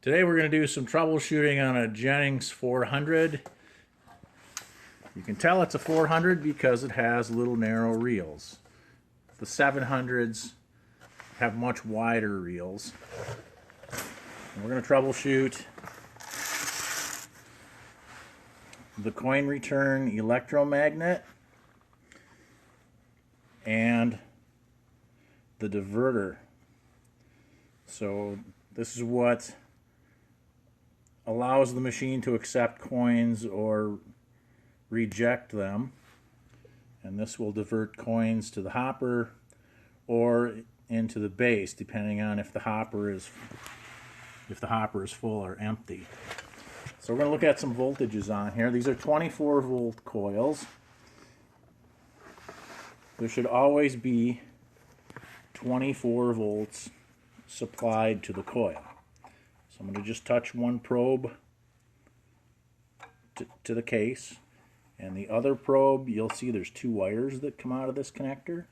Today we're going to do some troubleshooting on a Jennings 400. You can tell it's a 400 because it has little narrow reels. The 700s have much wider reels. And we're going to troubleshoot the coin return electromagnet and the diverter. So this is what allows the machine to accept coins or reject them, and this will divert coins to the hopper or into the base depending on if the hopper is full or empty. So we're going to look at some voltages on here. These are 24 volt coils. There should always be 24 volts supplied to the coil. So I'm going to just touch one probe to the case, and the other probe, you'll see there's two wires that come out of this connector.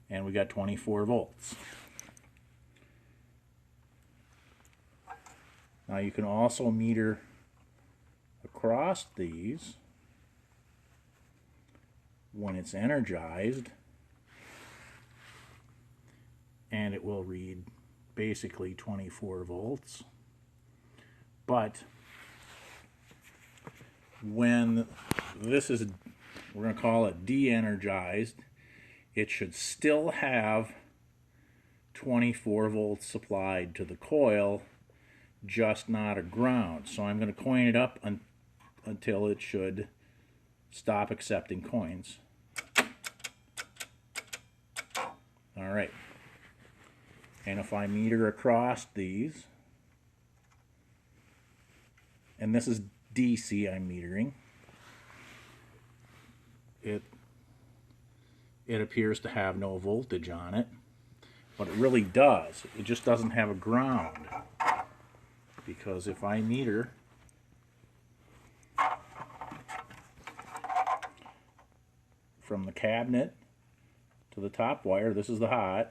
And we got 24 volts. Now you can also meter across these when it's energized, and it will read basically 24 volts. But when this is, we're going to call it de-energized, it should still have 24 volts supplied to the coil, just not a ground. So I'm going to coin it up until it should stop accepting coins. All right. And if I meter across these, and this is DC I'm metering, it appears to have no voltage on it, but it really does. It just doesn't have a ground, because if I meter from the cabinet to the top wire, this is the hot,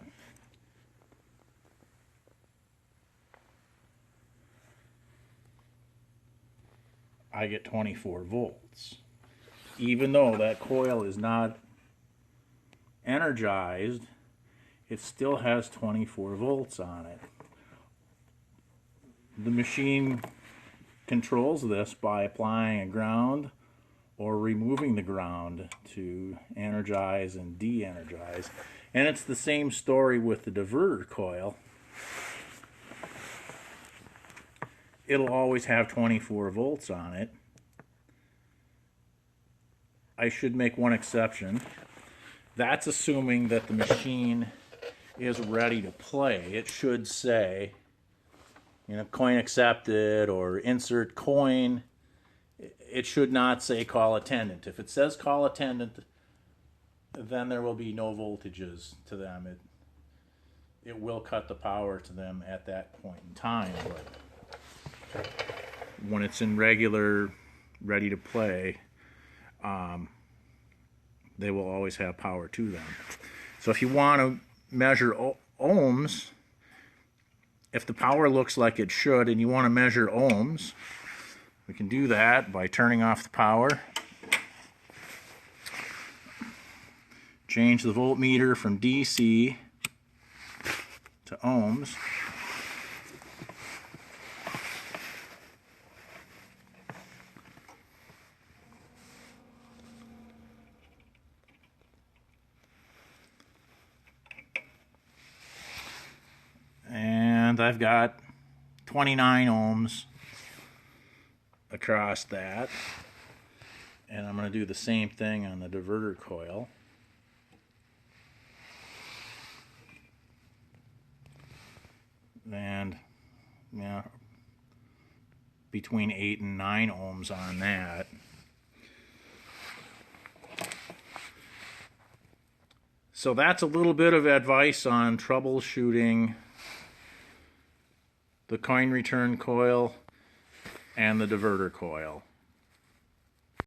I get 24 volts. Even though that coil is not energized, it still has 24 volts on it. The machine controls this by applying a ground or removing the ground to energize and de-energize. And it's the same story with the diverter coil. It'll always have 24 volts on it. I should make one exception. That's assuming that the machine is ready to play. It should say, you know, coin accepted or insert coin. It should not say call attendant. If it says call attendant, then there will be no voltages to them. It will cut the power to them at that point in time. But when it's in regular, ready to play, they will always have power to them. So if you want to measure ohms, if the power looks like it should and you want to measure ohms, we can do that by turning off the power. Change the voltmeter from DC to ohms. And I've got 29 ohms across that. And I'm going to do the same thing on the diverter coil. And yeah, between 8 and 9 ohms on that. So that's a little bit of advice on troubleshooting the coin return coil and the diverter coil.